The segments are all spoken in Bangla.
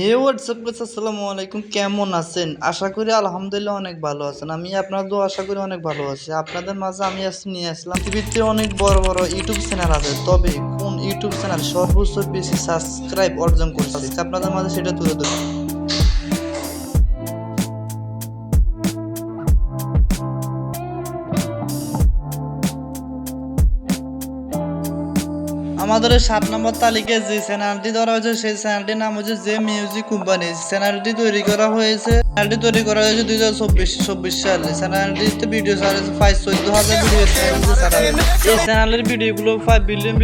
হোয়াটসঅ্যাপ গাইস, আসসালামু আলাইকুম। কেমন আছেন? আশা করি আলহামদুলিল্লাহ অনেক ভালো আছেন। আমি আপনার দোয়া আশা করি অনেক ভালো আছি। আপনাদের মাঝে আমি আজকে নিয়ে আসলাম, পৃথিবীতে অনেক বড় বড় ইউটিউব চ্যানেল আছে, তবে কোন ইউটিউব চ্যানেল সর্বোচ্চ বেশি সাবস্ক্রাইব অর্জন করছে আজকে আপনাদের মাঝে সেটা তুলে ধরব। আমাদের 7 নম্বর তালিকায় যে চ্যানেলটি ধরা হয়েছে সেই চ্যানেলটির নাম হচ্ছে জে মিউজিক কোম্পানি। চ্যানেলটি তৈরি করা হয়েছে 2024 সালে। চ্যানেলটিতে ভিডিও ছাড়া হয়েছে 14,000 ভিডিও ছাড়া হয়েছে। এই চ্যানেলের ভিডিওগুলো 5 বিলিয়ন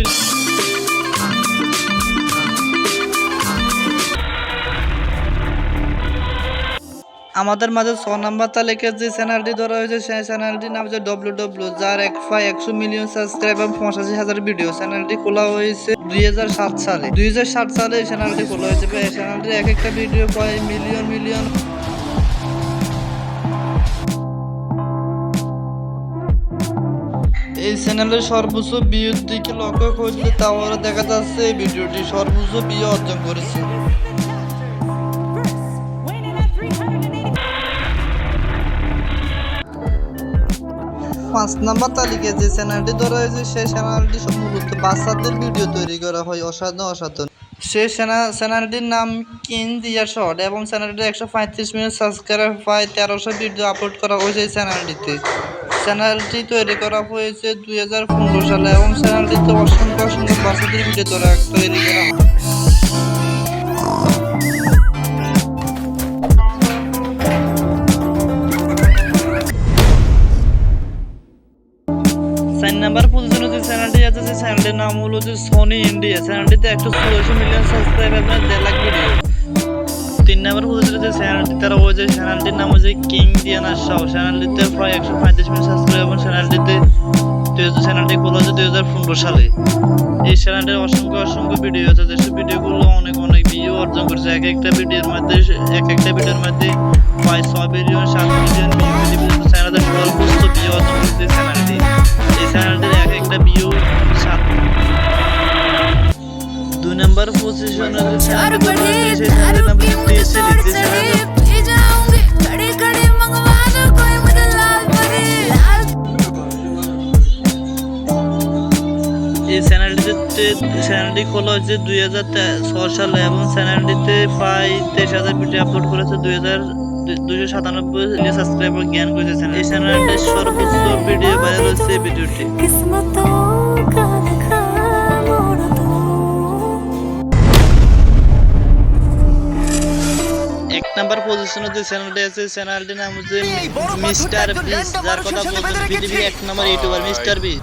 আমাদের মাঝে 6 নম্বর তালিকায় যে চ্যানেলটি ধরা হয়েছে সেই চ্যানেলটির নাম হচ্ছে ডব্লিউ, যার 100 মিলিয়ন সাবস্ক্রাইব এবং 85,000 ভিডিও। চ্যানেলটি খোলা হয়েছে 2007 সালে। 2007 সালে এই চ্যানেলটি খোলা হয়েছে। এই চ্যানেলটির এক একটা ভিডিও প্রায় মিলিয়ন। এই চ্যানেলের সর্বোচ্চ ভিউর দিকে লক্ষ্য করলে তাহলে দেখা যাচ্ছে এই ভিডিওটি সর্বোচ্চ ভিউ অর্জন করেছে। 5 নম্বর তালিকায় যে চ্যানেলটি ধরা হয়েছে সেই চ্যানেলটি মূলত বাচ্চাদের ভিডিও তৈরি করা হয় অসাধারণ। সেই চ্যানেলটির নাম কিং দিয়া শর্ট এবং চ্যানেলটি 135 মিলিয়ন সাবস্ক্রাইবার প্রায় 1300 ভিডিও আপলোড করা হয়েছে এই চ্যানেলটিতে। চ্যানেলটি তৈরি করা হয়েছে 2015 সালে এবং চ্যানেলটিতে অসংখ্য বাচ্চাদের ভিডিও তৈরি করা হয়। 4 নম্বর পজিশনে যে চ্যানেলটি আছে সেই চ্যানেলটির নাম হলো যে সোনি ইন্ডিয়া। চ্যানেলটিতে 184 মিলিয়ন সাবস্ক্রাইবার এবং 1.5 লাখ ভিডিও। 3 নম্বর পজিশনে যে চ্যানেলটি তারা হয়েছে চ্যানেলটির নাম হচ্ছে কিং দিয়ানা শাও। চ্যানেলটিতে প্রায় 135 মিলিয়ন সাবস্ক্রাইবার এবং চ্যানেলটি খোলা হয়েছে 2015 সালে। এই চ্যানেলটির অসংখ্য ভিডিও আছে, যেসব ভিডিওগুলো অনেক ভিউ অর্জন করেছে। এক একটা ভিডিওর মধ্যে প্রায় 6 বিলিয়ন 7 মিলিয়ন ভিউ। চ্যানেলের সর্বোচ্চ ভিউ অর্জন করেছে চ্যানেলটি। এই চ্যানেলটির এক একটা ভিউ 7। 2 নম্বর পজিশনে যে চ্যানেলটি সেই চ্যানেলের নাম এই চ্যানেলটি খোলা হয়েছে 2006 সালে এবং চ্যানেলটিতে প্রায় 23,000 ভিডিও আপলোড করেছে। 297 মিলিয়ন সাবস্ক্রাইবার জ্ঞান করেছে চ্যানেল। এই চ্যানেলটির সর্বোচ্চ ভিডিও ভাইরাল হচ্ছে এই ভিডিওটি। 1 নম্বর পজিশনে যে চ্যানেলটি আছে চ্যানেলটির নাম হচ্ছে মিস্টার বিস, যার কথা বলতে পৃথিবীর 1 নম্বর ইউটিউবার মিস্টার বিস।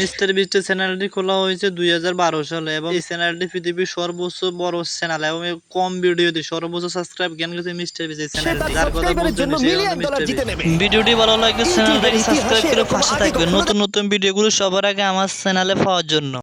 মিস্টার বিস্টের চ্যানেলটি খোলা হয়েছে 2012 সালে এবং এই চ্যানেলটি পৃথিবীর সর্বোচ্চ বড় চ্যানেল এবং কম ভিডিওতে সর্বোচ্চ সাবস্ক্রাইব জ্ঞান করেছে মিস্টার বিস এই চ্যানেল। যার কথা বলতে ভিডিওটি ভালো লাগলে চ্যানেলটাকে সাবস্ক্রাইব করে পাশে থাকবেন নতুন ভিডিওগুলো সবার আগে আমার চ্যানেলে পাওয়ার জন্য।